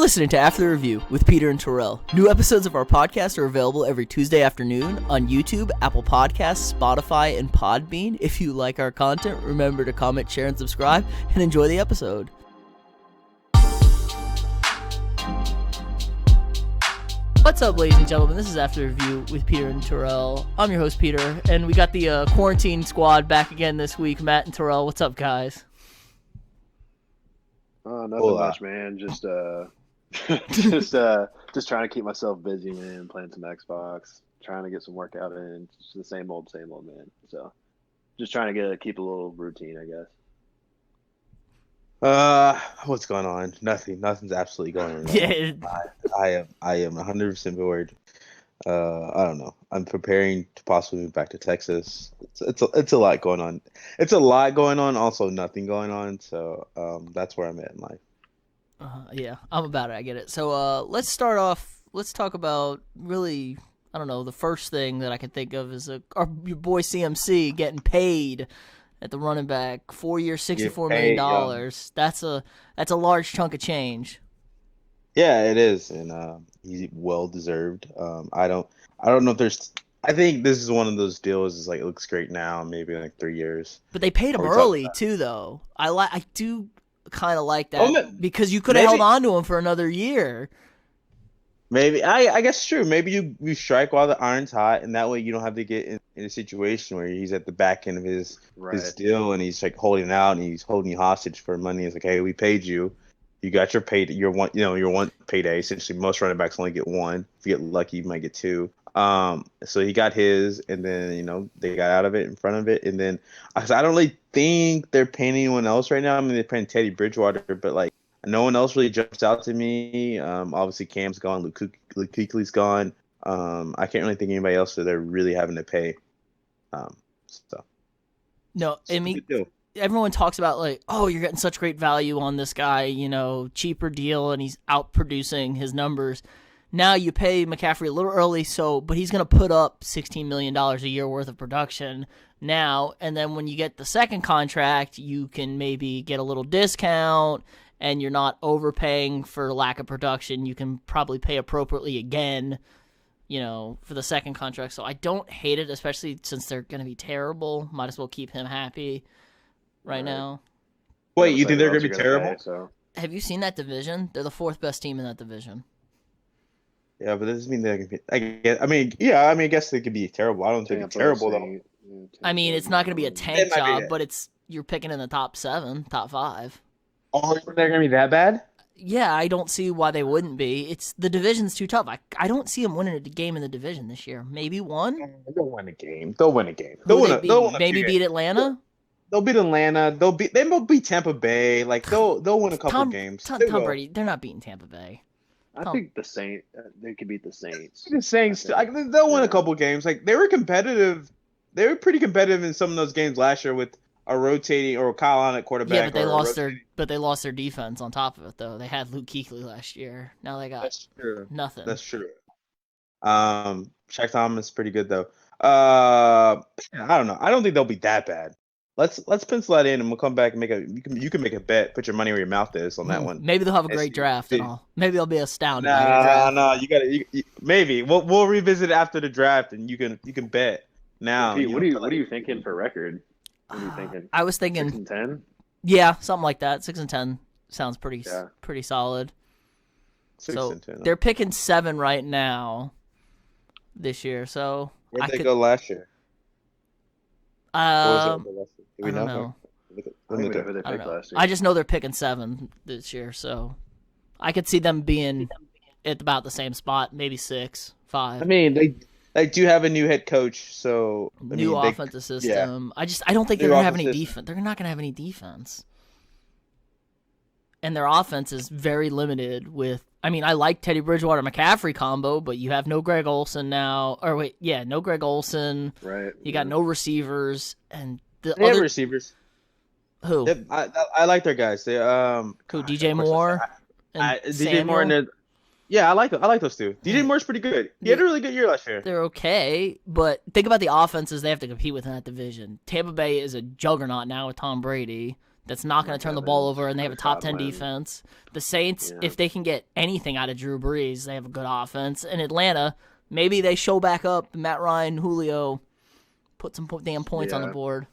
listening to After the Review with Peter and Terrell. New episodes of our podcast are available every Tuesday afternoon on YouTube, Apple Podcasts, Spotify, and Podbean. If you like our content, remember to comment, share, and subscribe, and enjoy the episode. What's up, ladies and gentlemen? This is After the Review with Peter and Terrell. I'm your host, Peter, and we got the quarantine squad back again this week. Matt and Terrell, what's up, guys? Nothing much, man. Just trying to keep myself busy, man. Playing some Xbox, trying to get some workout in. Just the same old, man. So, just trying to keep a little routine, I guess. What's going on? Nothing's absolutely going on. Yeah. I am 100% bored. I don't know. I'm preparing to possibly move back to Texas. It's a lot going on. It's a lot going on. Also, nothing going on. So that's where I'm at in life. Yeah, I'm about it. I get it. So let's start off. Let's talk about really. I don't know. The first thing that I can think of is your boy CMC getting paid at the running back, 4 years, $64 million. That's a large chunk of change. Yeah, it is, and he's well deserved. I don't know if there's. I think this is one of those deals. Is like it looks great now, maybe in like 3 years. But they paid him early too, though. I do kind of like that because you could have held on to him for another year. Maybe I guess it's true. Maybe you strike while the iron's hot, and that way you don't have to get in a situation where he's at the back end of his deal and he's like holding out and he's holding you hostage for money. It's like, hey, we paid you. You got your pay. Your one payday. Essentially, most running backs only get one. If you get lucky, you might get two. So he got his, and then they got out of it in front of it, and then I don't really think they're paying anyone else right now. I mean, they're paying Teddy Bridgewater, but like no one else really jumps out to me. Obviously Cam's gone, Luke Kuechly's gone. I can't really think of anybody else that they're really having to pay. No, I mean. Everyone talks about like, oh, you're getting such great value on this guy, cheaper deal, and he's out producing his numbers. Now you pay McCaffrey a little early, but he's going to put up $16 million a year worth of production now, and then when you get the second contract, you can maybe get a little discount, and you're not overpaying for lack of production. You can probably pay appropriately again, for the second contract. So I don't hate it, especially since they're going to be terrible. Might as well keep him happy. Right now. Wait, you think they're going to be terrible? Have you seen that division? They're the fourth best team in that division. Yeah, but that doesn't mean they're going to be. I guess they could be terrible. I don't think they're terrible though. I mean, it's not going to be a tank job, but you're picking in the top 7, top 5. Oh, they're going to be that bad? Yeah, I don't see why they wouldn't be. The division's too tough. I don't see them winning a game in the division this year. Maybe one. They'll win a game. They'll win a game. Maybe beat Atlanta. They'll beat Atlanta. They will beat Tampa Bay. Like they'll win a couple games. Tom Brady. They're not beating Tampa Bay. I think the Saints. They could beat the Saints. The Saints. They'll win a couple games. Like they were competitive. They were pretty competitive in some of those games last year with a rotating or Kyle Allen at quarterback. Yeah, but they lost their defense on top of it though. They had Luke Kuechly last year. Now they got nothing. That's true. Shaq Thomas is pretty good though. I don't know. I don't think they'll be that bad. Let's pencil that in, and we'll come back and make you can make a bet. Put your money where your mouth is on that one. Maybe they'll have a great draft and all. Maybe they'll be astounded. No, you got to. Maybe we'll revisit after the draft, and you can bet now. Pete, what are you thinking for record? What are you thinking? I was thinking 6-10. Yeah, something like that. 6-10 sounds pretty solid. 6-10. They're picking 7 right now this year. So where'd they go last year? I don't know. I just know they're picking 7 this year, so I could see them being at about the same spot, maybe 6, 5. I mean, they do have a new head coach, so new offensive system. Yeah. I don't think they're gonna have any defense. They're not gonna have any defense, and their offense is very limited. I like Teddy Bridgewater McCaffrey combo, but you have no Greg Olsen now. Or wait, yeah, no Greg Olsen. Right. You got no receivers, and they have receivers. Who? I like their guys. They who? DJ Moore. DJ Moore and I like those two. DJ Moore's pretty good. He had a really good year last year. They're okay, but think about the offenses they have to compete with in that division. Tampa Bay is a juggernaut now with Tom Brady. that's not going to turn the ball over, and they have a top 10 defense. The Saints, if they can get anything out of Drew Brees, they have a good offense. And Atlanta, maybe they show back up Matt Ryan, Julio, put some damn points on the board.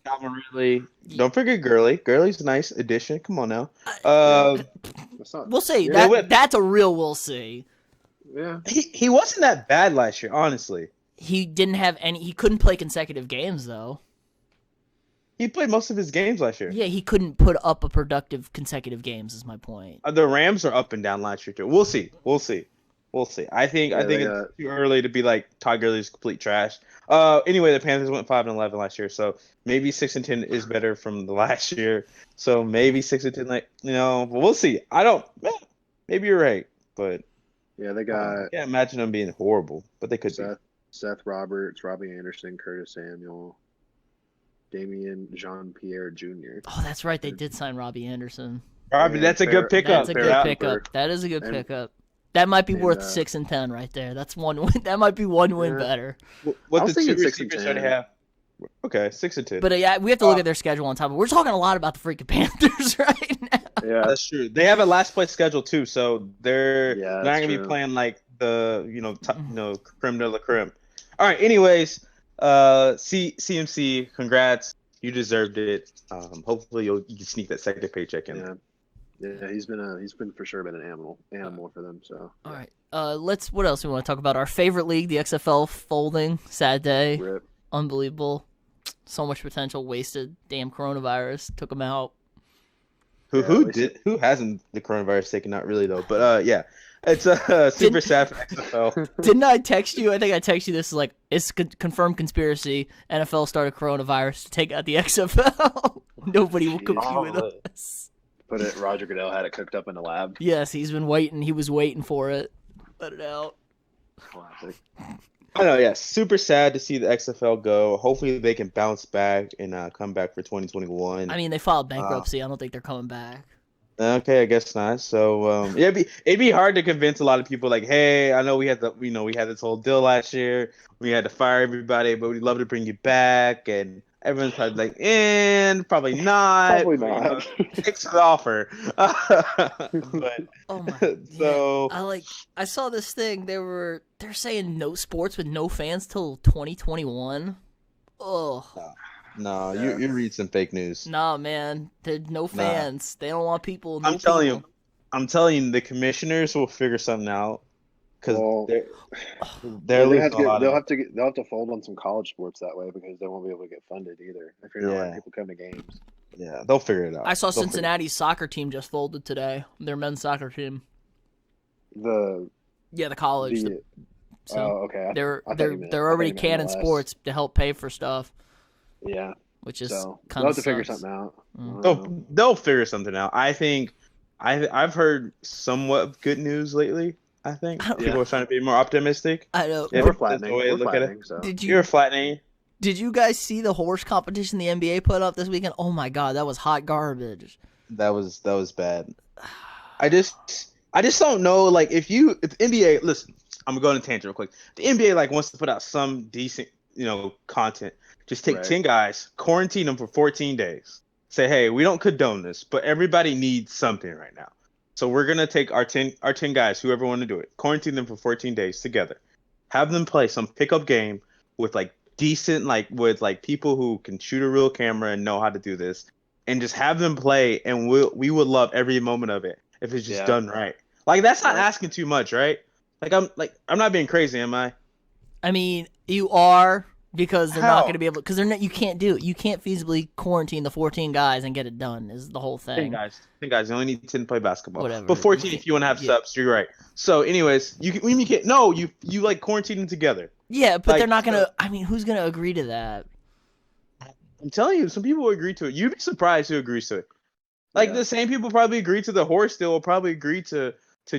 Really, don't forget Gurley. Gurley's a nice addition. Come on now. We'll see. That's a real we'll see. Yeah. He wasn't that bad last year, honestly. He didn't have any. He couldn't play consecutive games though. He played most of his games last year. Yeah, he couldn't put up a productive consecutive games. Is my point. The Rams are up and down last year too. We'll see. I think it's too early to be like Todd Gurley's complete trash. Anyway, the Panthers went 5-11 last year, so maybe 6-10 is better from the last year. So maybe 6-10, but we'll see. Maybe you're right, but yeah, they got. I can't imagine them being horrible, but they could be. Seth Roberts, Robbie Anderson, Curtis Samuel, Damian Jean-Pierre Jr. Oh, that's right. They did sign Robbie Anderson. Robbie, that's a good pickup. That's a good pickup. That is a good pickup. That might be worth 6-10 right there. That's one win. That might be one win better. What the two receivers already have? Okay, 6-10. But we have to look at their schedule on top of it. We're talking a lot about the freaking Panthers right now. Yeah, that's true. They have a last place schedule too, so they're not gonna be playing like the creme de la creme. All right. Anyways, CMC, congrats. You deserved it. Hopefully you can sneak that second paycheck in. Yeah, he's been for sure been an animal for them. So all right, what else we want to talk about? Our favorite league, the XFL, folding. Sad day. Rip. Unbelievable. So much potential wasted. Damn coronavirus took them out. Who hasn't the coronavirus taken out really though? But yeah, it's super sad for XFL. Didn't I text you? I think I texted you this like it's confirmed conspiracy. NFL started coronavirus to take out the XFL. Nobody will compete with us. But Roger Goodell had it cooked up in the lab. Yes, he's been waiting. He was waiting for it. Let it out. Classic. I know, yeah. Super sad to see the XFL go. Hopefully they can bounce back and come back for 2021. I mean, they filed bankruptcy. I don't think they're coming back. Okay, I guess not. So it'd be hard to convince a lot of people. Like, hey, I know we had this whole deal last year. We had to fire everybody, but we'd love to bring you back. And everyone's probably like, probably not. Probably not. Fix the offer. But, oh my! So I saw this thing. They're saying no sports with no fans till 2021. Oh. No, you read some fake news. Nah, man. There's no fans. They don't want people. I'm telling you, the commissioners will figure something out. Because they'll have to fold on some college sports that way because they won't be able to get funded either if you're not letting people come to games. Yeah, they'll figure it out. I saw Cincinnati's soccer team just folded today. Their men's soccer team. The college. okay. They're already canning sports to help pay for stuff. Yeah, which is they'll have to figure something out. They'll figure something out. I think I've heard somewhat good news lately. I think people are trying to be more optimistic. I know. We're flattening. So. You're flattening. Did you guys see the horse competition the NBA put up this weekend? Oh my god, that was hot garbage. That was bad. I just don't know. Like if NBA, listen, I'm gonna go on a tangent real quick. The NBA wants to put out some decent content. Just take 10 guys, quarantine them for 14 days. Say, hey, we don't condone this, but everybody needs something right now. So we're gonna take our 10 guys, whoever want to do it, quarantine them for 14 days together, have them play some pickup game with decent with people who can shoot a real camera and know how to do this, and just have them play, and we would love every moment of it if it's just done right. That's not asking too much, right? I'm not being crazy, am I? I mean, you are. Because they're not going to be able. Because you can't do it. You can't feasibly quarantine the 14 guys and get it done. Is the whole thing. 10 guys. You only need 10 to play basketball. Whatever. But 14 if you want to have subs. You're right. So, anyways, you can't. No, you quarantine them together. Yeah, but they're not going to. I mean, who's going to agree to that? I'm telling you, some people will agree to it. You'd be surprised who agrees to it. The same people probably agree to the horse deal will probably agree to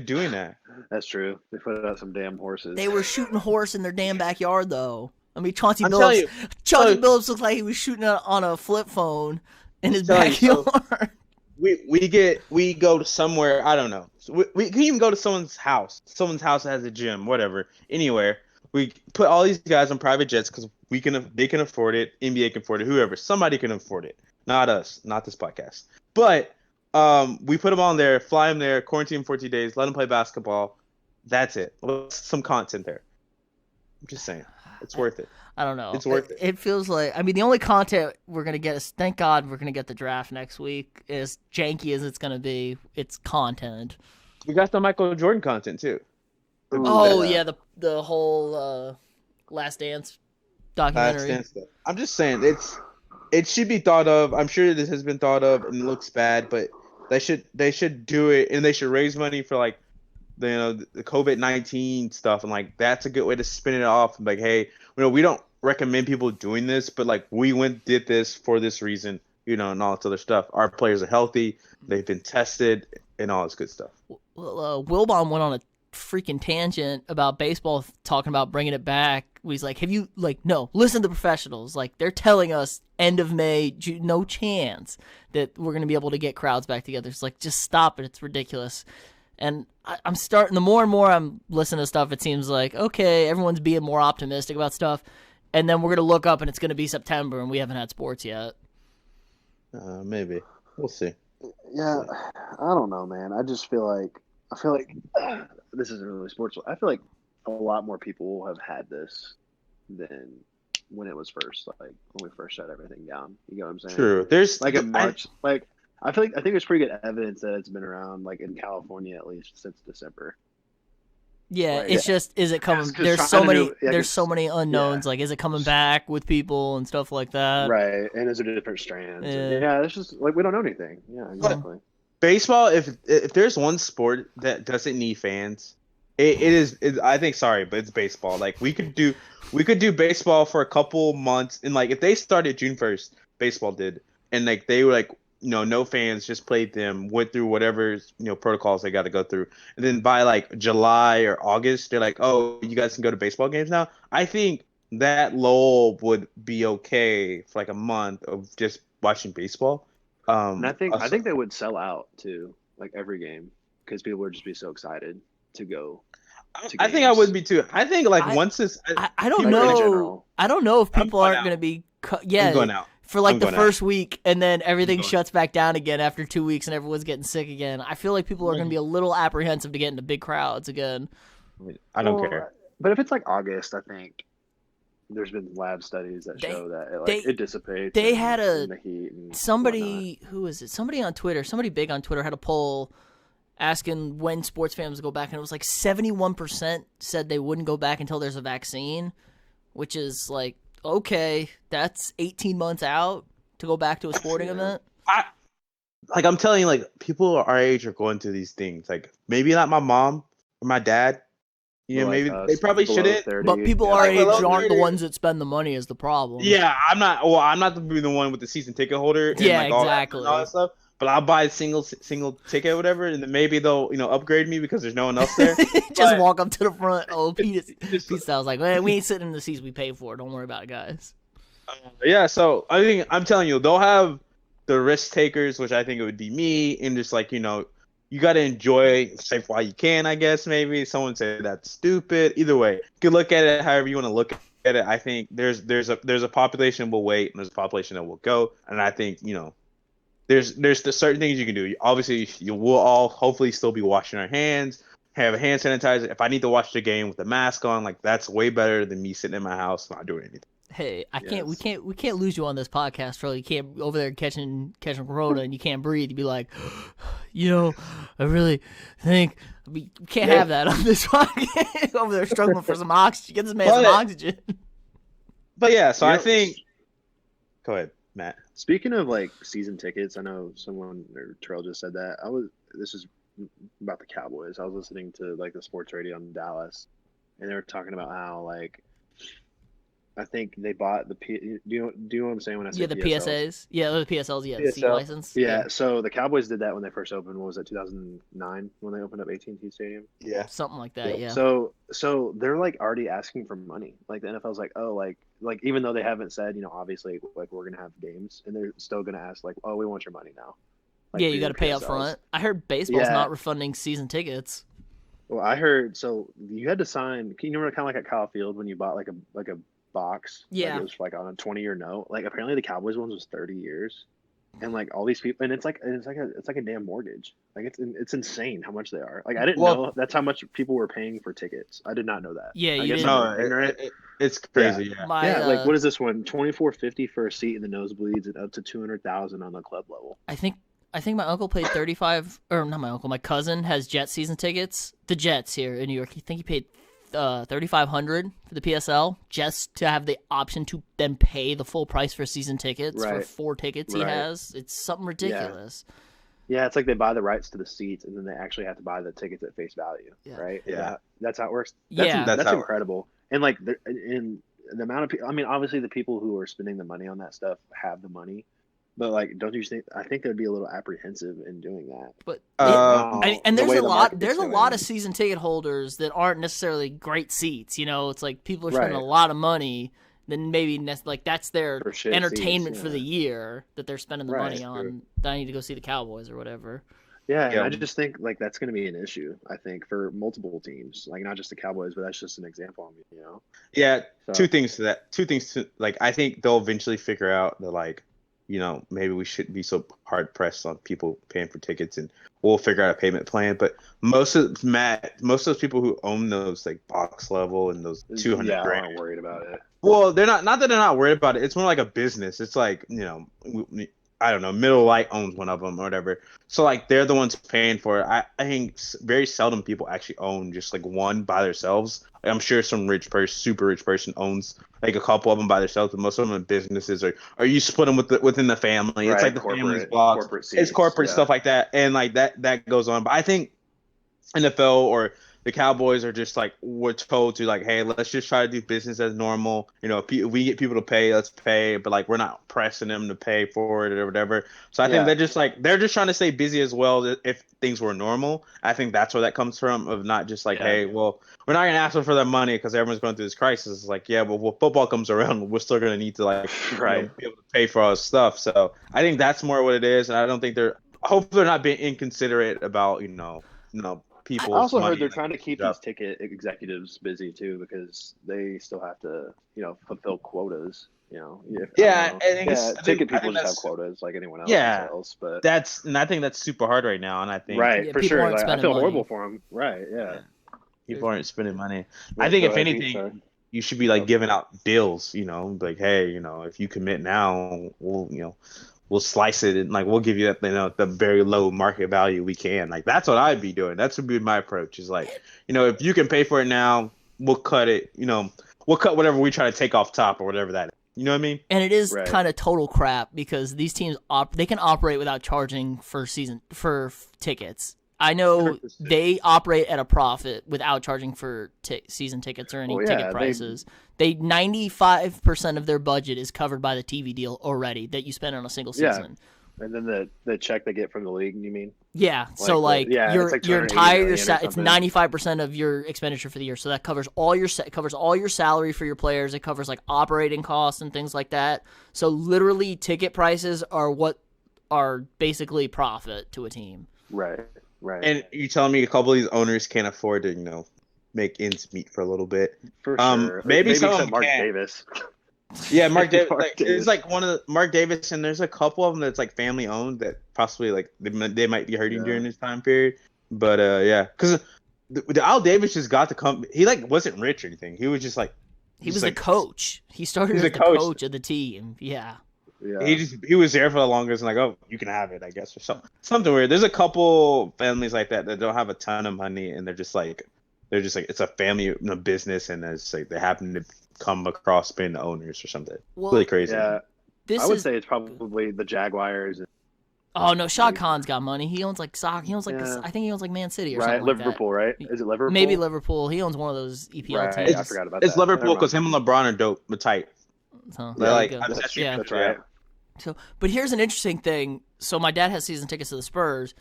doing that. That's true. They put out some damn horses. They were shooting horse in their damn backyard, though. I mean, Chauncey Billups looked like he was shooting on a flip phone in his backyard. We go to somewhere, I don't know. We can even go to someone's house. Someone's house that has a gym, whatever. Anywhere. We put all these guys on private jets because they can afford it. NBA can afford it. Whoever, somebody can afford it. Not us, not this podcast. But we put them on there, fly them there, quarantine 14 days, let them play basketball. That's it. Some content there. I'm just saying, it's worth it. I don't know. It's worth it. It feels like, I mean, the only content we're going to get is, thank God we're going to get the draft next week, as janky as it's going to be. It's content. We got the Michael Jordan content too. Oh, yeah, the whole Last Dance documentary. Last Dance. I'm just saying, it should be thought of. I'm sure this has been thought of and it looks bad, but they should do it, and they should raise money for like the COVID-19 stuff, and like that's a good way to spin it off. Like, hey, we don't recommend people doing this, but like we did this for this reason, and all this other stuff. Our players are healthy, they've been tested, and all this good stuff. Well, Wilbon went on a freaking tangent about baseball, talking about bringing it back. He's like, no, listen to the professionals. Like, they're telling us end of May, no chance that we're going to be able to get crowds back together. It's like, just stop it. It's ridiculous. And I'm starting, the more and more I'm listening to stuff, it seems like, okay, everyone's being more optimistic about stuff. And then we're going to look up and it's going to be September and we haven't had sports yet. Maybe. We'll see. Yeah, I don't know, man. I feel like this isn't really sports. I feel like a lot more people have had this than when it was first, like when we first shut everything down. You know what I'm saying? True. There's like in March, I think there's pretty good evidence that it's been around, like in California at least, since December. Yeah, it's just, is it coming? There's so many unknowns. Yeah. Like, is it coming back with people and stuff like that? Right, and is it different strands? Yeah, it's just like we don't know anything. Yeah, exactly. Baseball, if there's one sport that doesn't need fans, it is. I think, sorry, but it's baseball. Like we could do baseball for a couple months, and like if they started June 1st, baseball did, and like they were like, no fans, just played them, went through whatever protocols they got to go through, and then by like July or August, they're like, oh, you guys can go to baseball games now. I think that lull would be okay for like a month of just watching baseball. And I think they would sell out too, like every game, because people would just be so excited to go. I think I would be too. I think once this, I don't know. I don't know if people aren't going to be. I'm going out for like the first week, and then everything shuts back down again after 2 weeks, and everyone's getting sick again. I feel like people are going to be a little apprehensive to get into big crowds again. I don't care. But if it's like August, I think there's been lab studies that show that it dissipates. They had in the heat and somebody who is it? Somebody on Twitter, somebody big on Twitter had a poll asking when sports fans go back, and it was like 71% said they wouldn't go back until there's a vaccine, which is like, okay, that's 18 months out to go back to a sporting event. I'm telling you, like people our age are going through these things. Like maybe not my mom or my dad. Maybe they probably shouldn't. 30, but people our age aren't the ones that spend the money is the problem. Yeah, I'm not the one with the season ticket holder. And yeah, like exactly. all that stuff. But I'll buy a single ticket or whatever, and then maybe they'll upgrade me because there's no one else there. Just walk up to the front. Oh, Pete Styles like, man, we ain't sitting in the seats we paid for. Don't worry about it, guys. Yeah, so I'm telling you, they'll have the risk takers, which I think it would be me, and just like you got to enjoy safe while you can, I guess. Maybe someone say that's stupid. Either way, you can look at it however you want to look at it. I think there's a population that will wait, and there's a population that will go, and I think there's certain things you can do. Obviously, you will all hopefully still be washing our hands, have a hand sanitizer. If I need to watch the game with a mask on, like that's way better than me sitting in my house not doing anything. Hey, we can't lose you on this podcast, Terrell. You can't over there catching corona and you can't breathe. You'd be like, I really think we can't have that on this podcast. Over there struggling for some oxygen. Get this man some oxygen. But yeah, so I think. Go ahead, Matt. Speaking of like season tickets, I know someone or Terrell just said that. This is about the Cowboys. I was listening to like the sports radio in Dallas, and they were talking about how like. I think they bought the do you know what I'm saying when I say the PSAs? Yeah, the PSLs, the C license. Yeah, so the Cowboys did that when they first opened. What was it, 2009 when they opened up AT&T Stadium? Yeah. Something like that, yeah. So they're like already asking for money. Like the NFL's like, "Oh, like even though they haven't said, obviously like we're going to have games, and they're still going to ask like, "Oh, we want your money now." Like, yeah, you got to pay up front. I heard baseball's not refunding season tickets. Well, I heard you had to sign, you remember kind of like at Kyle Field when you bought like a box. Yeah. Like it was like on a 20-year note. Like apparently the Cowboys ones was 30 years. and like all these people, and it's like a damn mortgage. Like it's insane how much they are. Like I didn't know that's how much people were paying for tickets. I did not know that. Yeah, I you guess didn't. I'm ignorant. It's crazy. Yeah. Like what is this one? $24.50 for a seat in the nosebleeds and up to $200,000 on the club level. I think my uncle paid 35, or not my uncle. My cousin has Jet season tickets. The Jets here in New York. I think he paid $3,500 for the PSL just to have the option to then pay the full price for season tickets for 4 tickets he has. It's something ridiculous. Yeah, it's like they buy the rights to the seats and then they actually have to buy the tickets at face value, right? Yeah, that's how it works. That's incredible. And like the amount of people. I mean, obviously the people who are spending the money on that stuff have the money. But like, don't you think? I think they'd be a little apprehensive in doing that. But and there's a lot. There's a lot of season ticket holders that aren't necessarily great seats. You know, it's like people are spending a lot of money. Then maybe like that's their entertainment for the year that they're spending the money on. True. I need to go see the Cowboys or whatever. Yeah, I just think like that's going to be an issue. I think for multiple teams, like not just the Cowboys, but that's just an example. You know. Yeah, so. Two things to like. I think they'll eventually figure out that like. You know, maybe we shouldn't be so hard pressed on people paying for tickets, and we'll figure out a payment plan. But most of those people who own those like box level and those 200 grand aren't worried about it. Well, they're not that they're not worried about it. It's more like a business. It's like, you know, I don't know, Middle Light owns one of them or whatever. So like they're the ones paying for it. I think very seldom people actually own just like one by themselves. Like, I'm sure some super rich person owns like a couple of them by themselves, but most of them are businesses or you split them within the family. Right, it's like the family's blocks. It's corporate stuff like that, and like that goes on. But I think NFL or the Cowboys are just like, we're told to like, hey, let's just try to do business as normal. You know, if we get people to pay, let's pay. But like, we're not pressing them to pay for it or whatever. So I think they're just trying to stay busy as well. If things were normal, I think that's where that comes from, of not just like, hey, well, we're not gonna ask them for their money because everyone's going through this crisis. It's like, yeah, but when football comes around, we're still gonna need to like, be able to pay for all this stuff. So I think that's more what it is, and I don't think I hope they're not being inconsiderate about, you know. I also heard they're trying to keep these ticket executives busy too, because they still have to, you know, fulfill quotas. You know, ticket people just have quotas like anyone else. But I think that's super hard right now, and I think for sure. Like, I feel horrible for them. Right? Yeah. People aren't spending money. I think if anything, you should be like giving out deals. You know, like, hey, you know, if you commit now, we'll slice it and like we'll give you the very low market value we can. Like that's what I'd be doing. That's would be my approach. Is like, you know, if you can pay for it now, we'll cut it. You know, we'll cut whatever we try to take off top or whatever that is. You know what I mean? And it is kind of total crap because these teams they can operate without charging for tickets. I know 100%. They operate at a profit without charging for season tickets or any ticket prices. They 95% of their budget is covered by the TV deal already that you spend on a single season. And then the check they get from the league, you mean? Yeah. So your entire it's 95% of your expenditure for the year. So that covers all your salary for your players. It covers like operating costs and things like that. So literally ticket prices are what are basically profit to a team. Right. And you telling me a couple of these owners can't afford to, you know, make ends meet for a little bit? For sure. Maybe some Mark Davis. Yeah, Mark Davis. It's like one of the Mark Davis, and there's a couple of them that's like family owned that possibly like they might be hurting during this time period. But because the Al Davis just got to come. He like wasn't rich or anything. He was just like he was the coach. He started as the coach of the team. Yeah. Yeah. He was there for the longest and like, oh, you can have it, I guess, or something weird. There's a couple families like that don't have a ton of money, and they're just like it's a family business, and it's like they happen to come across being the owners or something. Well, really crazy. Yeah, I would say it's probably the Jaguars. Oh no, Shad Khan's got money. He owns like soccer. He owns like I think he owns like Man City or something. Liverpool, like that. Right? Is it Liverpool? Maybe Liverpool. He owns one of those EPL teams. I forgot about that. It's Liverpool because him and LeBron are dope, but tight. So, that's right. So, but here's an interesting thing. So my dad has season tickets to the Spurs,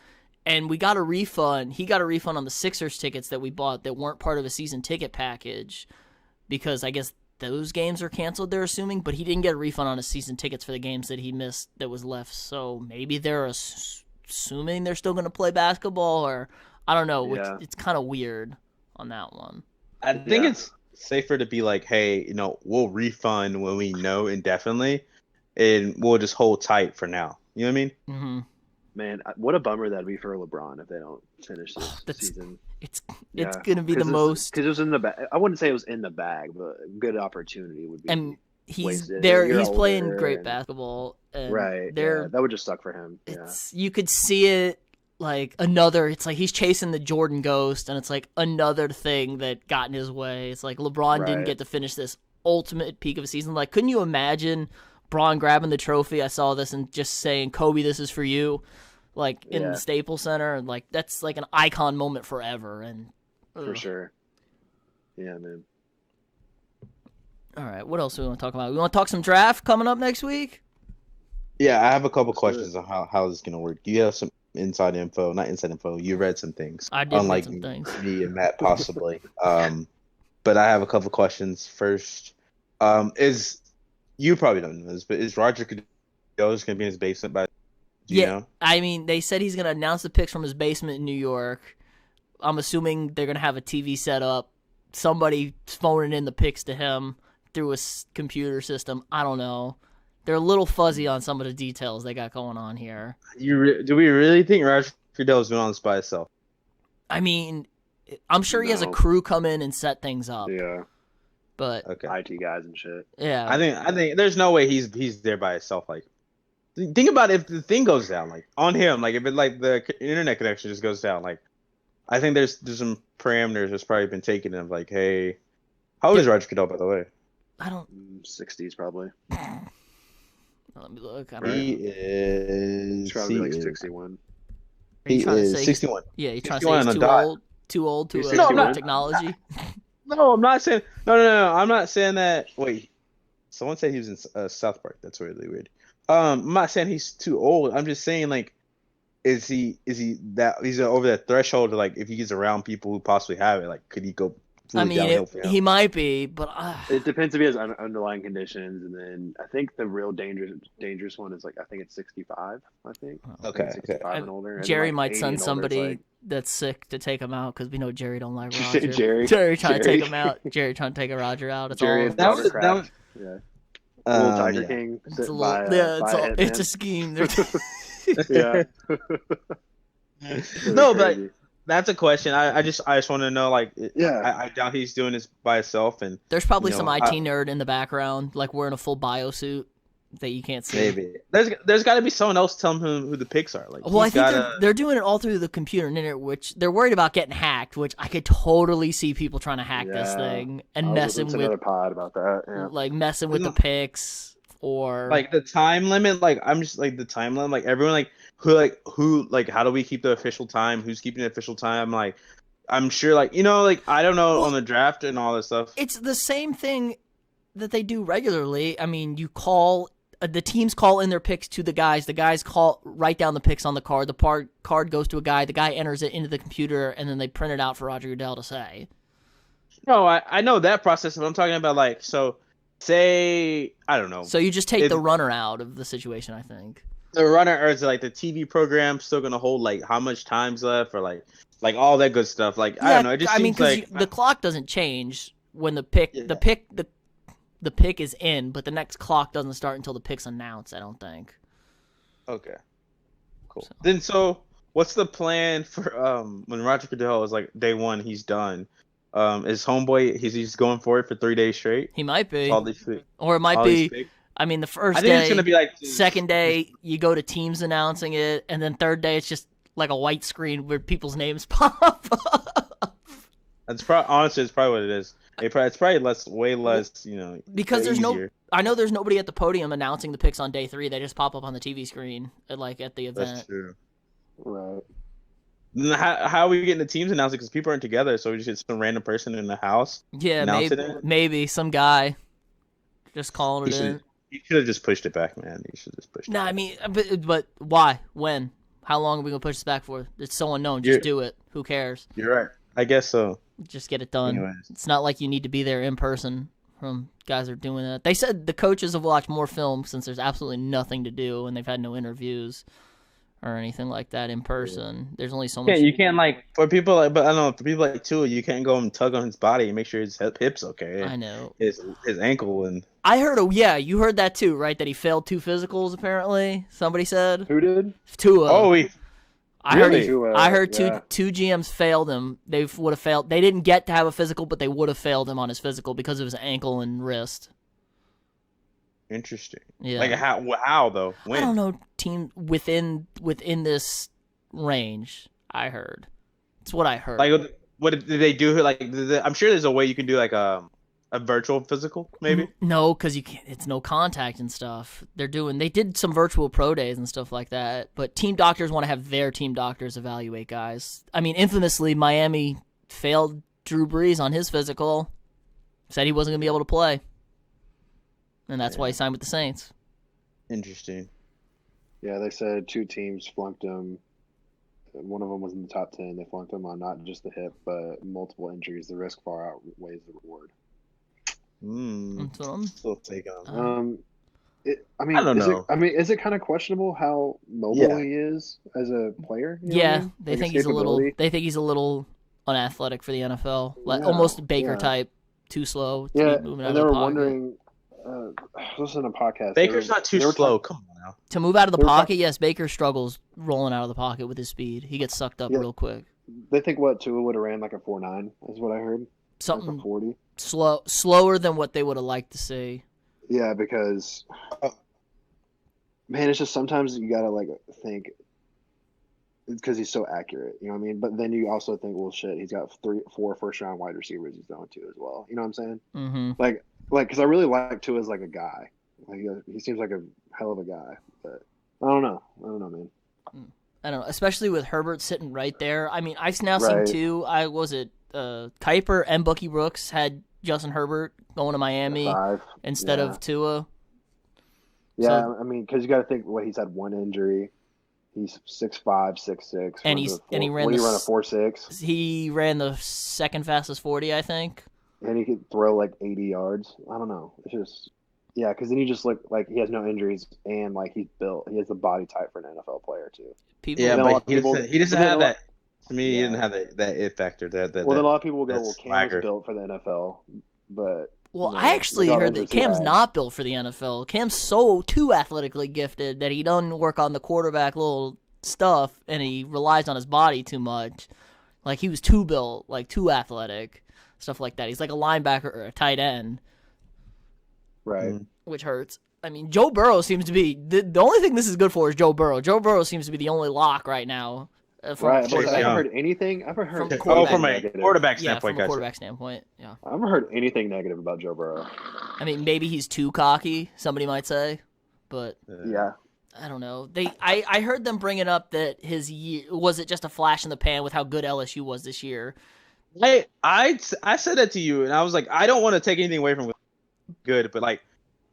and we got a refund. He got a refund on the Sixers tickets that we bought that weren't part of a season ticket package because I guess those games are canceled, they're assuming, but he didn't get a refund on his season tickets for the games that he missed that was left. So maybe they're assuming they're still going to play basketball, or I don't know. It's kind of weird on that one. I think it's safer to be like, hey, you know, we'll refund when we know indefinitely. And we'll just hold tight for now. You know what I mean? Mm-hmm. Man, what a bummer that'd be for LeBron if they don't finish this season. It's gonna be the most, because it was in the bag. I wouldn't say it was in the bag, but a good opportunity would be. And he's wasted. there. He's playing great basketball. And right. Yeah, that would just suck for him. You could see it like another. It's like he's chasing the Jordan ghost, and it's like another thing that got in his way. It's like LeBron didn't get to finish this ultimate peak of a season. Like, couldn't you imagine Braun grabbing the trophy? I saw this and just saying, "Kobe, this is for you." Like in the Staples Center, and like that's like an icon moment forever. And for sure. Yeah, man. All right, what else do we want to talk about? We want to talk some draft coming up next week? Yeah, I have a couple questions on how this is going to work. Do you have some inside info? Not inside info. You read some things. I did read some things. Me and Matt, possibly. But I have a couple questions. First, you probably don't know this, but is Roger Goodell just going to be in his basement by? You know? I mean, they said he's going to announce the picks from his basement in New York. I'm assuming they're going to have a TV set up. Somebody phoning in the picks to him through a computer system. I don't know. They're a little fuzzy on some of the details they got going on here. Do we really think Roger Goodell is doing all this by himself? I mean, I'm sure he has a crew come in and set things up. Yeah. But IT guys and shit. Yeah. I think there's no way he's there by himself. Like, think about if the thing goes down, like on him, like if it like the internet connection just goes down, like I think there's some parameters that's probably been taken of like, hey, how old is Roger Goodell, by the way? I don't 60s probably. Let me look. He's probably like 61. He is 61. Yeah, you're trying to say he's too old to technology. No, I'm not saying. No. I'm not saying that. Wait, someone said he was in South Park. That's really weird. I'm not saying he's too old. I'm just saying like, is he that he's over that threshold? Like, if he's around people who possibly have it, like, could he go? I mean, he might be, but it depends if he has underlying conditions, and then I think the real dangerous one is like I think it's 65. I think. Okay. 65 and older. Jerry and might send somebody like, that's sick to take him out because we know Jerry don't like Roger. Jerry trying to take him out. Jerry trying to take a Roger out. It's Jerry all that was yeah. Little Tiger King. It's a scheme. Yeah. No, but that's a question. I just want to know, like, I doubt he's doing this by himself. And there's probably some IT nerd in the background, like wearing a full bio suit that you can't see. Maybe there's got to be someone else telling him who the picks are. Like, well, I think they're doing it all through the computer and internet, which they're worried about getting hacked. Which I could totally see people trying to hack this thing and messing with another pod about that. Yeah. Like messing with the picks or like the time limit. Like I'm just like the time limit. Like everyone who how do we keep the official time? Who's keeping the official time? Like I'm sure like I don't know on the draft and all this stuff. It's the same thing that they do regularly. I mean, you call the teams call in their picks to the guys. The guys write down the picks on the card. The card goes to a guy. The guy enters it into the computer, and then they print it out for Roger Goodell to say. No, I know that process. But I'm talking about like say I don't know. So you just take the runner out of the situation, I think. The runner, or is it like the TV program still gonna hold like how much time's left, or like all that good stuff? Like I don't know. It just seems like the clock doesn't change when the pick the pick is in, but the next clock doesn't start until the pick's announced. I don't think. Okay. Cool. So what's the plan for when Roger Goodell is like day one? He's done. Is homeboy? He's going for it for 3 days straight. He might be. Or it might be. I mean, the first day, it's gonna be like second day, you go to teams announcing it, and then third day, it's just like a white screen where people's names pop up. Honestly, it's probably what it is. It's probably way less, because there's easier. I know there's nobody at the podium announcing the picks on day 3. They just pop up on the TV screen at the event. That's true. Right. Then how are we getting the teams announced? Because people aren't together, so we just get some random person in the house. Yeah, maybe some guy just calling it in. He should have just pushed it back, man. He should have just pushed it back. I mean, but why? When? How long are we going to push this back for? It's so unknown. Just do it. Who cares? You're right. I guess so. Just get it done. Anyways. It's not like you need to be there in person from guys that are doing that. They said the coaches have watched more film since there's absolutely nothing to do and they've had no interviews or anything like that in person. There's only so Yeah, much. you can't like for people like, but I don't know for people like Tua, you can't go and tug on his body and make sure his hips okay. I know his ankle and. I heard you heard that too, right? That he failed 2 physicals. Apparently, somebody said Who did? Tua. Oh, I really? heard two GMs failed him. They would have failed. They didn't get to have a physical, but they would have failed him on his physical because of his ankle and wrist. Interesting. Yeah. Like how though? When? I don't know. Team within this range. I heard. It's what I heard. Like what did they do? Like I'm sure there's a way you can do like a virtual physical, maybe. No, because you can't. It's no contact and stuff. They did some virtual pro days and stuff like that. But team doctors want to have their team doctors evaluate guys. I mean, infamously, Miami failed Drew Brees on his physical. Said he wasn't gonna be able to play, and that's why he signed with the Saints. Interesting. Yeah, they said 2 teams flunked him. One of them was in the top 10. They flunked him on not just the hip, but multiple injuries. The risk far outweighs the reward. That's what I'm still taking on. I don't know. Is it kind of questionable how mobile he is as a player? You know what I mean? They think he's a little. They think he's a little unathletic for the NFL, almost Baker type, too slow. To be moving out and they of were the pocket. wondering. Listen to a podcast. Baker's not too slow. Come on now. To move out of the pocket, yes, Baker struggles rolling out of the pocket with his speed. He gets sucked up real quick. They think Tua would have ran like a 4.9 is what I heard. Something like 40. Slower than what they would have liked to see. Yeah, because man, it's just sometimes you gotta like think because he's so accurate, you know what I mean? But then you also think, well, shit, he's got 3-4 first-round wide receivers he's going to as well. You know what I'm saying? Mm-hmm. Like, because I really like Tua as like a guy. Like he seems like a hell of a guy, but I don't know, man. I don't know, especially with Herbert sitting right there. I mean, I've now seen 2. Kuiper and Bucky Brooks had Justin Herbert going to Miami instead of Tua. Yeah, so, I mean, because you got to think, he's had 1 injury. He's 6'5", 6'6", and he ran a 4.6. He ran the second fastest 40, I think. And he could throw like 80 yards. I don't know. It's just because then he just look like he has no injuries and like he's built. He has the body type for an NFL player too. But he doesn't have that. To me, he didn't have that it factor. Then a lot of people will go, Cam was built for the NFL, but. Well, I actually heard that Cam's not built for the NFL. Cam's so too athletically gifted that he doesn't work on the quarterback little stuff, and he relies on his body too much. Like, he was too built, like, too athletic, stuff like that. He's like a linebacker or a tight end. Right. Which hurts. I mean, Joe Burrow seems to be... The only thing this is good for is Joe Burrow. Joe Burrow seems to be the only lock right now. Right, I've heard anything. I've heard from a quarterback standpoint. Yeah, from a quarterback standpoint. Yeah, I haven't heard anything negative about Joe Burrow. I mean, maybe he's too cocky. Somebody might say, but yeah, I don't know. I heard them bringing up that his year was it just a flash in the pan with how good LSU was this year. I said that to you, and I was like, I don't want to take anything away from good, but like,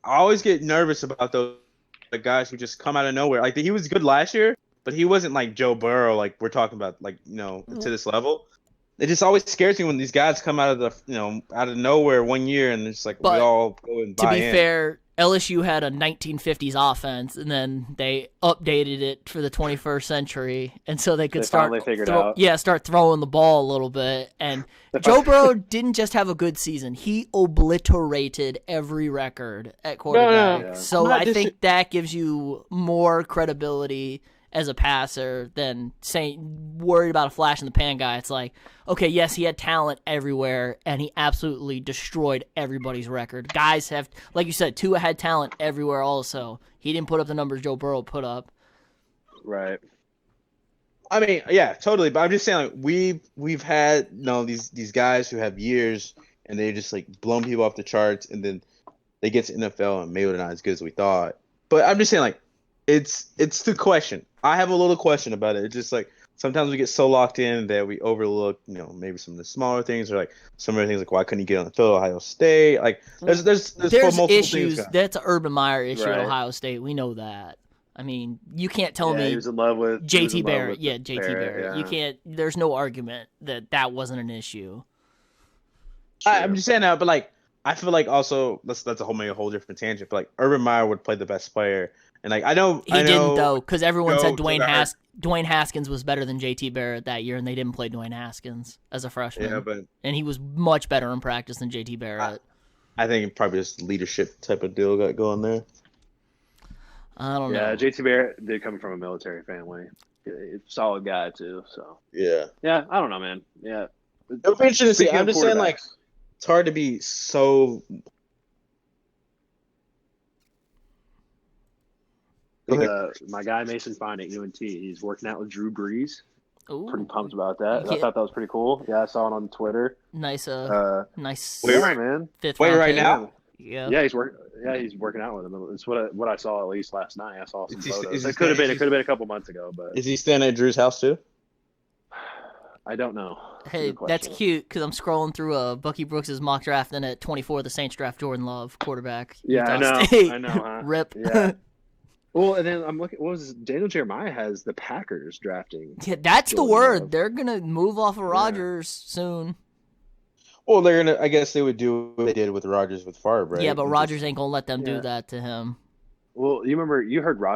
I always get nervous about the guys who just come out of nowhere. Like he was good last year. But he wasn't like Joe Burrow, like we're talking about, like, to this level. It just always scares me when these guys come out of out of nowhere 1 year and it's like we all go and buy in. To be fair, LSU had a 1950s offense, and then they updated it for the 21st century, and so they could start throwing the ball a little bit. And Joe Burrow didn't just have a good season; he obliterated every record at quarterback. No. So I think that gives you more credibility as a passer than saying worried about a flash in the pan guy. It's like, okay, yes, he had talent everywhere, and he absolutely destroyed everybody's record. Guys have, like you said, Tua had talent everywhere also. He didn't put up the numbers Joe Burrow put up. Right. I mean, yeah, totally. But I'm just saying, like, we've had these guys who have years, and they just like blown people off the charts, and then they get to NFL and maybe they're not as good as we thought. But I'm just saying, like, it's the question. I have a little question about it. It's just like sometimes we get so locked in that we overlook, maybe some of the smaller things, or like some of the things like why couldn't he get on the field at Ohio State? Like there's multiple issues. Things. That's an Urban Meyer issue at Ohio State. We know that. I mean, you can't tell me he was in love with JT Barrett. Yeah, JT Barrett. Yeah. You can't. There's no argument that wasn't an issue. I'm just saying that, but like I feel like also that's a whole different tangent. But like Urban Meyer would play the best player. And like I know he didn't though, because everyone said Joe Dwayne Haskins was better than JT Barrett that year, and they didn't play Dwayne Haskins as a freshman. Yeah, but and he was much better in practice than JT Barrett. I think probably just leadership type of deal got going there. I don't know. Yeah, JT Barrett did come from a military family. Solid guy too. So Yeah, I don't know, man. Yeah, it'll be interesting to see. Speaking I'm of just saying, like, quarterbacks, it's hard to be so. my guy Mason Fine at UNT, he's working out with Drew Brees. Ooh. Pretty pumped about that. Yeah. I thought that was pretty cool. Yeah, I saw it on Twitter. Nice, nice. Wait, Yeah, man. Fifth Wait, round right pick. now? Yeah, he's working out with him. It's what I saw at least last night. I saw some Is he- photos. is he It could have staying- been a couple months ago, but Is he staying at Drew's house too? I don't know. Hey, Good that's question. cute because I'm scrolling through Bucky Brooks' mock draft, and at 24, the Saints draft Jordan Love, quarterback. Yeah, I Utah know. State. I know, huh? Rip. Yeah. Well, and then I'm looking. What was this? Daniel Jeremiah has the Packers drafting? Yeah, that's the Jordan word. Love. They're gonna move off of Rodgers soon. Well, they're gonna. I guess they would do what they did with Rodgers with Favre, right? Yeah, but And Rodgers just- ain't gonna let them do Yeah. that to him. Well, you heard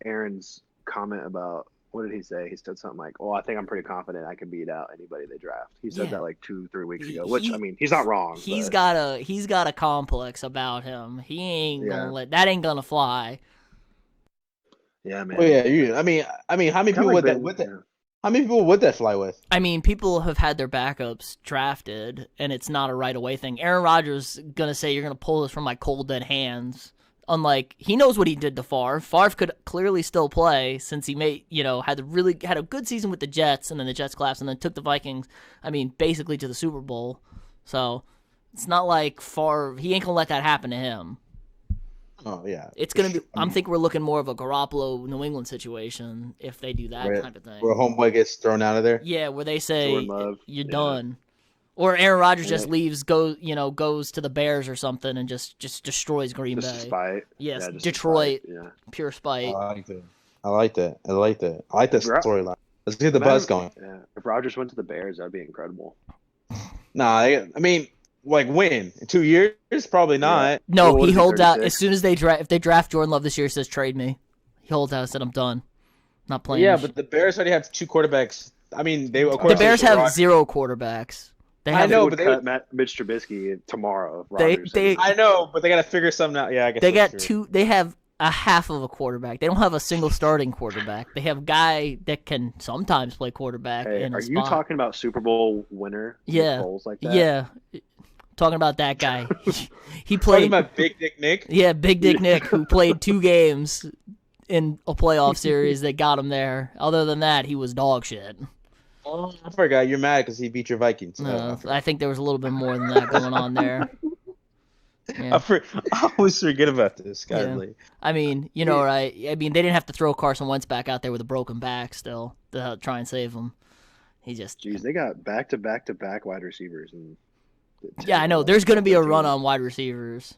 Aaron's comment about, what did he say? He said something like, "Oh, I think I'm pretty confident I can beat out anybody they draft." He said Yeah. that like 2-3 weeks ago, He- which I mean, he's not wrong. He's but- got a complex about him. He ain't Yeah. gonna let that ain't gonna fly. Yeah, man. Well, yeah. I mean, how many Kinda people like would that? Ben- Would that? yeah. How many people would that fly with? I mean, people have had their backups drafted, and it's not a right away thing. Aaron Rodgers gonna say you're gonna pull this from my cold dead hands. Unlike he knows what he did to Favre. Favre could clearly still play since he had a good season with the Jets, and then the Jets collapsed, and then took the Vikings. I mean, basically to the Super Bowl. So it's not like Favre. He ain't gonna let that happen to him. Oh yeah, It's gonna be. I think we're looking more of a Garoppolo New England situation if they do that Where- type of thing. where a homeboy gets thrown out of there. Yeah, where they say Jordan Love. you're Yeah. done, or Aaron Rodgers Yeah. just leaves, goes to the Bears or something, and just destroys Green Just Bay. to spite. Yes, Yeah, just to Detroit, spite, Yeah. pure spite. I like that. I like that Gra- storyline. Let's get the Imagine- buzz going. Yeah. If Rodgers went to the Bears, that'd be incredible. Nah, I mean, like when? In 2 years? Probably not. No, What he is he, holds out 36? as soon as if they draft Jordan Love this year. He says trade me. He holds out and said I'm done, not playing. Yeah, this but the Bears already have 2 quarterbacks. I mean, they of the course Bears they have rock- 0 quarterbacks. They I have know, Would but they cut Mitch Trubisky tomorrow. If They- Rodgers they- I know, but they got to figure something out. Yeah, I guess They got that's true. 2. They have a half of a quarterback. They don't have a single starting quarterback. They have a guy that can sometimes play quarterback Hey, in a are spot. you talking about Super Bowl winner? Nick Yeah. Foles like that? Yeah, talking about that guy. He Talking played. about Big Dick Nick. Yeah, Big Dick Nick, who played 2 games in a playoff series that got him there. Other than that, he was dog shit. Oh, I forgot. You're mad because he beat your Vikings. No, I think there was a little bit more than that going on there. Yeah. I always forget about this, guys. Yeah. Like, I mean, right? I mean, they didn't have to throw Carson Wentz back out there with a broken back still to try and save him. He just. Jeez, they got back wide receivers. And Yeah, I know. There's going to be a run on wide receivers.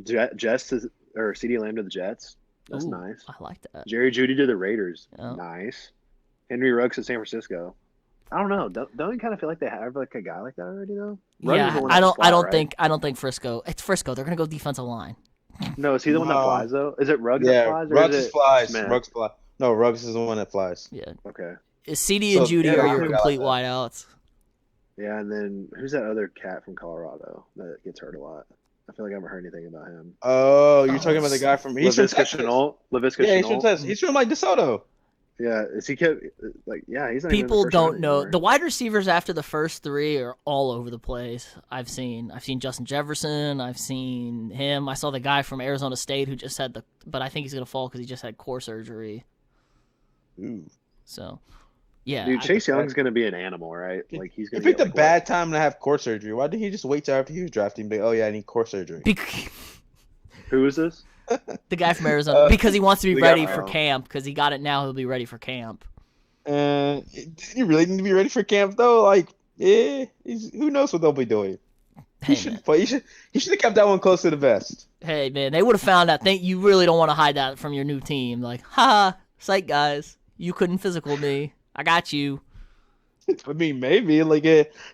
Jets or CeeDee Lamb to the Jets. That's Ooh, nice. I like that. Jerry Jeudy to the Raiders. Yeah. Nice. Henry Ruggs to San Francisco. I don't know. Don't you kind of feel like they have like a guy like that already though? Ruggs is the Yeah, one I that don't. fly, I don't right? think. I don't think Frisco. It's Frisco. They're going to go defensive line. No, is he the one that No. flies though? Is it Ruggs yeah, that flies? Or Ruggs is is it flies. Smith? Ruggs fly. No, Ruggs is the one that flies. Yeah. Okay. Is CD and So, Judy yeah, are I your forgot complete about wideouts? Yeah, and then who's that other cat from Colorado that gets hurt a lot? I feel like I haven't heard anything about him. Oh, you're Oh, talking about the guy from he's from Laviska Texas. Shenault. Laviska Yeah, he's from Shenault. Texas. He's from like DeSoto. Yeah, is he kept like yeah? He's not even in the People first round don't know anymore. the wide receivers after the first 3 are all over the place. I've seen Justin Jefferson. I've seen him. I saw the guy from Arizona State who just had but I think he's gonna fall because he just had core surgery. Ooh. So, yeah, Dude, Chase Young's gonna be an animal, right? Like he's He gonna picked get, a like, bad time to have core surgery. Why didn't he just wait till after he was drafting? But oh yeah, I need core surgery. Who is this? the guy from Arizona because he wants to be the guy ready from- for camp because he got it now. He'll be ready for camp. Did he really need to be ready for camp though? Like, yeah, who knows what they'll be doing? He Hey, should man. play. He should have kept that one close to the vest. Hey, man, they would have found out. You really don't want to hide that from your new team. Like, ha, psych, guys. You couldn't physical me. I got you. I mean, maybe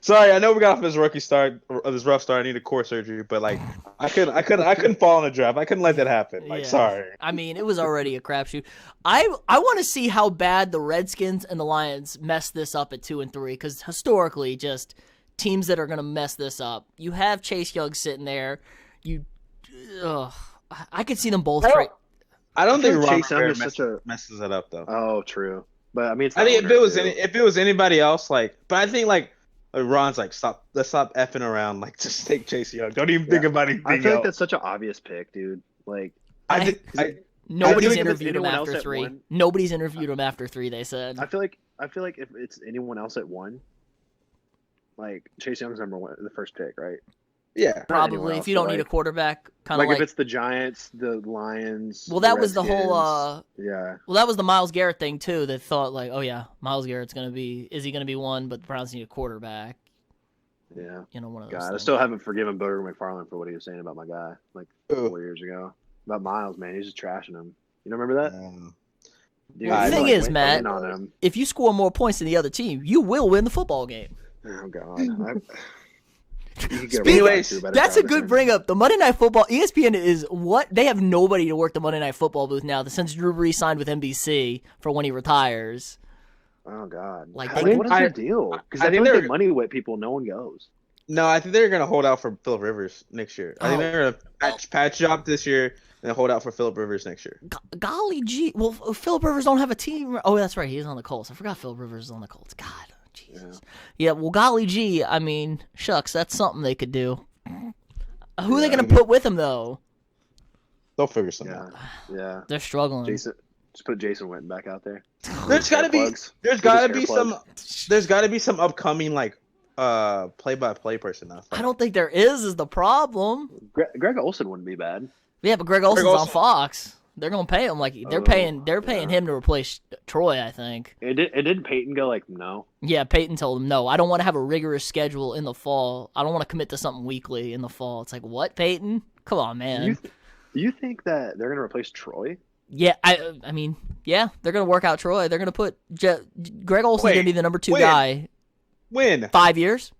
sorry, I know we got off this rookie start, or this rough start. I need a core surgery, but I couldn't fall in the draft. I couldn't let that happen. Sorry. I mean, it was already a crapshoot. I want to see how bad the Redskins and the Lions mess this up at 2 and 3, because historically, just teams that are going to mess this up. You have Chase Young sitting there. I could see them both trade. I don't think Ron Chase Young is messes it up though. Oh, true. But I mean, I think if it was anybody else, but I think Ron's stop. Let's stop effing around. Just take Chase Young. Don't even think about anything. I feel like that's such an obvious pick, dude. Nobody's interviewed him after 3. Nobody's interviewed him after 3. They said. I feel like if it's anyone else at 1, Chase Young's number 1, the first pick, right? Yeah, probably. If you don't need a quarterback, kind of if it's the Giants, the Lions. Well, that was the whole. Yeah. Well, that was the Myles Garrett thing too. That thought oh yeah, Myles Garrett's is he gonna be 1? But the Browns need a quarterback. Yeah. One of those. God, I still haven't forgiven Booger McFarland for what he was saying about my guy 4 years ago about Myles. Man, he's just trashing him. You don't remember that? Dude, the thing is, Matt, if you score more points than the other team, you will win the football game. Oh God. Anyways, that's a good bring up. The Monday Night Football, ESPN is they have nobody to work the Monday Night Football booth now since Drew Brees signed with NBC for when he retires. Oh God! What is their deal? Because I think they money whip people. No one goes. No, I think they're gonna hold out for Phillip Rivers next year. I think they're gonna patch job this year and hold out for Phillip Rivers next year. Golly gee, well, Phillip Rivers don't have a team. Oh, that's right, he's on the Colts. I forgot Phillip Rivers is on the Colts. God. Jesus. Yeah, well, golly gee, I mean, shucks, that's something they could do. Who are they going to put with him, though? They'll figure something out. Yeah. They're struggling. Just put Jason Witten back out there. There's got to be some upcoming, play-by-play person. I don't think there is the problem. Greg Olsen wouldn't be bad. Yeah, but Greg Olsen's on Fox. They're gonna pay him they're paying him to replace Troy. I think. Didn't Peyton go no? Yeah, Peyton told him no. I don't want to have a rigorous schedule in the fall. I don't want to commit to something weekly in the fall. It's what, Peyton? Come on, man. Do you think that they're gonna replace Troy? Yeah, I mean, yeah, they're gonna work out Troy. They're gonna put Greg Olsen's gonna be the number 2 guy. When? 5 years.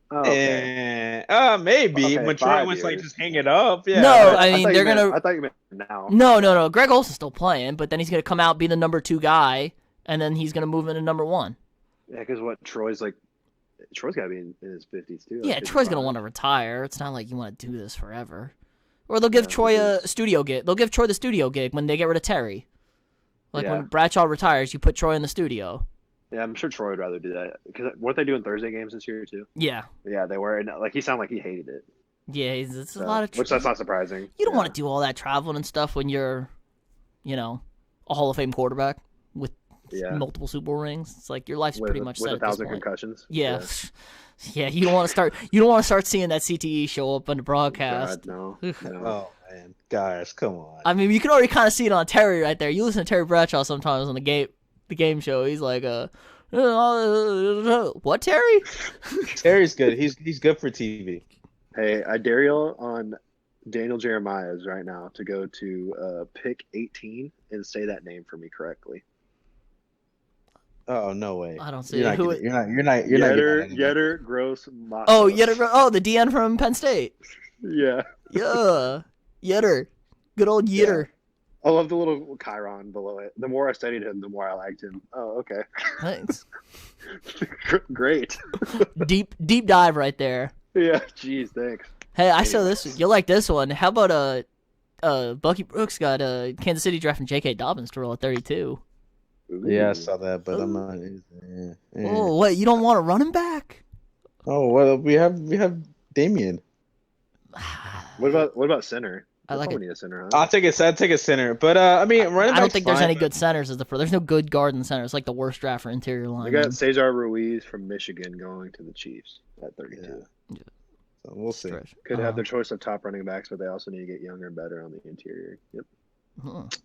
Oh, okay. Maybe when Troy was just hang it up. Yeah. No, I mean they're gonna. I thought you meant now. No. Greg Olsen's still playing, but then he's gonna come out, be the number 2 guy, and then he's gonna move into number 1. Yeah, because Troy's gotta be in his 50s too. Yeah, Troy's gonna want to retire. It's not like you want to do this forever. Or they'll give Troy a studio gig. They'll give Troy the studio gig when they get rid of Terry. When Bradshaw retires, you put Troy in the studio. Yeah, I'm sure Troy would rather do that. Because weren't they doing Thursday games this year, too? Yeah. Yeah, they were. And, he sounded like he hated it. Yeah, it's a lot of... Which, that's not surprising. You don't want to do all that traveling and stuff when you're, a Hall of Fame quarterback with multiple Super Bowl rings. It's your life's pretty much set at this point. With 1,000 concussions. Yeah. Yeah, you don't want to start seeing that CTE show up on the broadcast. God, no. Oh, man. Guys, come on. I mean, you can already kind of see it on Terry right there. You listen to Terry Bradshaw sometimes on the game show. He's like, what, Terry? Terry's good. He's good for TV. Hey, I dare you on Daniel Jeremiah's right now to go to pick 18 and say that name for me correctly. Oh, no way. I don't see you're it. You're not Yetter Gross. Oh, the DN from Penn State. Yeah. Yeah. Yetter. Good old Yetter. Yeah. I love the little chyron below it. The more I studied him, the more I liked him. Oh, okay. Thanks. Great. Deep dive right there. Yeah, jeez, thanks. Hey, I saw this. You'll like this one. How about Bucky Brooks got Kansas City drafting J.K. Dobbins to roll at 32. Ooh. Yeah, I saw that, but I'm not. Yeah. Oh, what? You don't want a running back? Oh, well, we have Damian. What about center? I like it. Need a center, huh? I'll take a center, but I mean, running back. I don't think there's any good centers there's no good guard in center. It's like the worst draft for interior line. They got Cesar Ruiz from Michigan going to the Chiefs at 32. Yeah. So we'll see. Could have their choice of top running backs, but they also need to get younger and better on the interior. Yep.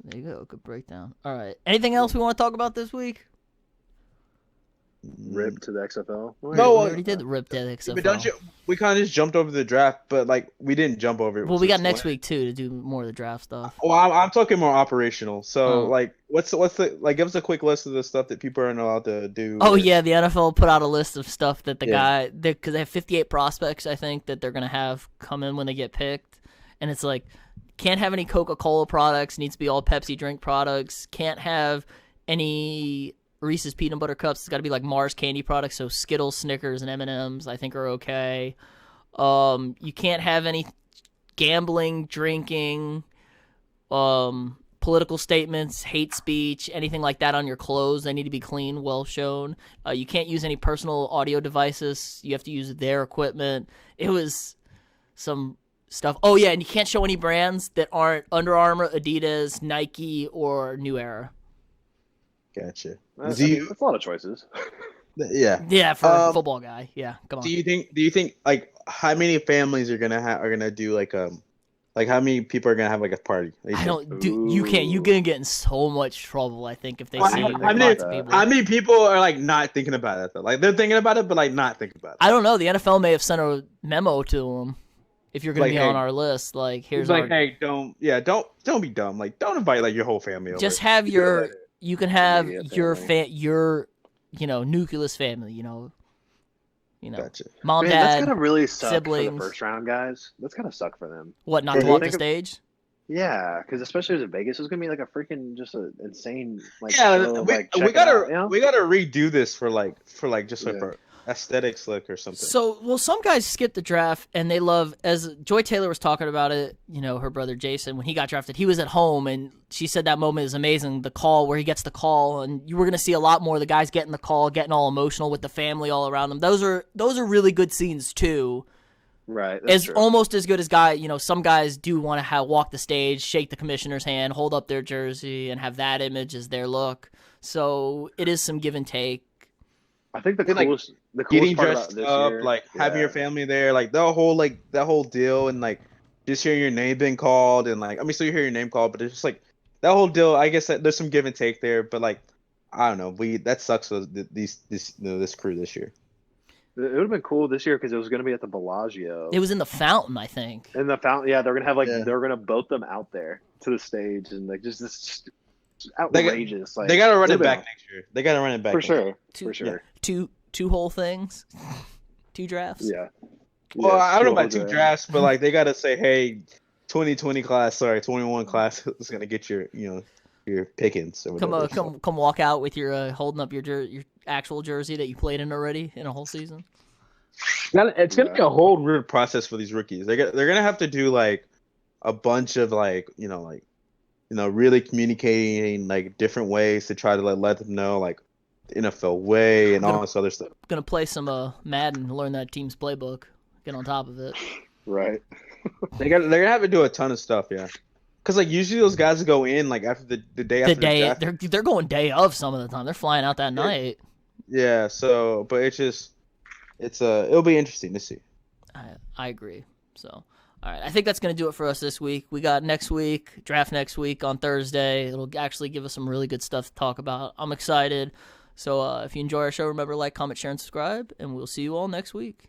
There you go. Good breakdown. All right. Anything else we want to talk about this week? Rip to the XFL? No, we already did the rip to the XFL. But don't you? We kind of just jumped over the draft, but like we didn't jump over it. Well, we got next week too to do more of the draft stuff. Well, I'm talking more operational. So like, what's the like? Give us a quick list of the stuff that people aren't allowed to do. Oh yeah, the NFL put out a list of stuff that the guy, because they have 58 prospects, I think, that they're gonna have come in when they get picked, and it's like, can't have any Coca-Cola products, needs to be all Pepsi drink products, can't have any Reese's peanut butter cups. It's got to be like Mars candy products, so Skittles, Snickers, and M&Ms I think are okay. You can't have any gambling, drinking, political statements, hate speech, anything like that on your clothes. They need to be clean, well shown. You can't use any personal audio devices. You have to use their equipment. It was some stuff. Oh yeah, and you can't show any brands that aren't Under Armour, Adidas, Nike, or New Era. Gotcha. That's a lot of choices. Yeah, for a football guy. Yeah, come on. Do you think like how many families are gonna do like how many people are gonna have like a party? I don't do. You can't. You're gonna get in so much trouble. I think if they see lots of people. How many people are like not thinking about it though? Like they're thinking about it, but like not thinking about it. I don't know. The NFL may have sent a memo to them. If you're gonna be on our list, like here's like, hey, don't be dumb. Like don't invite like your whole family over. Just have your. You can have your nucleus family. Gotcha. Mom, dad, that's gotta really suck siblings. For the first round guys. That's gotta suck for them. What, not to walk the stage? Yeah, because especially as in Vegas, it's gonna be like a freaking just an insane like. We gotta redo this for aesthetics look or something. So, well, some guys skip the draft and they love, as Joy Taylor was talking about it, her brother Jason, when he got drafted, he was at home and she said that moment is amazing. The call where he gets the call, and you were going to see a lot more of the guys getting the call, getting all emotional with the family all around them. Those are really good scenes too. Right. Almost as good as some guys do want to walk the stage, shake the commissioner's hand, hold up their jersey, and have that image as their look. So it is some give and take. I think the coolest getting part dressed about this up, year, like having your family there, like that whole deal, and like just hearing your name being called, and like so you hear your name called, but it's just like that whole deal. I guess that there's some give and take there, but like I don't know, that sucks for this crew this year. It would have been cool this year because it was going to be at the Bellagio. It was in the Fountain, I think. In the Fountain, yeah, they're going to have they're going to boat them out there to the stage and like just this outrageous. They got to run it back next year. They got to run it back for sure. Two whole things, 2 drafts. Yeah. Well, I don't know about 2 drafts, but like they got to say, hey, 21 class is gonna get your pickings. Or come walk out with your holding up your actual jersey that you played in already in a whole season. It's gonna be a whole weird process for these rookies. They're gonna have to do like a bunch of really communicating like different ways to try to let them know like the NFL way and all this other stuff. Gonna play some Madden, learn that team's playbook, get on top of it. Right. they're gonna have to do a ton of stuff, yeah. Because like usually those guys go in like after the day after the draft. They're going day of some of the time. They're flying out that night. Yeah. So, but it'll be interesting to see. I agree. So. All right, I think that's going to do it for us this week. We got draft next week on Thursday. It'll actually give us some really good stuff to talk about. I'm excited. So if you enjoy our show, remember to like, comment, share, and subscribe, and we'll see you all next week.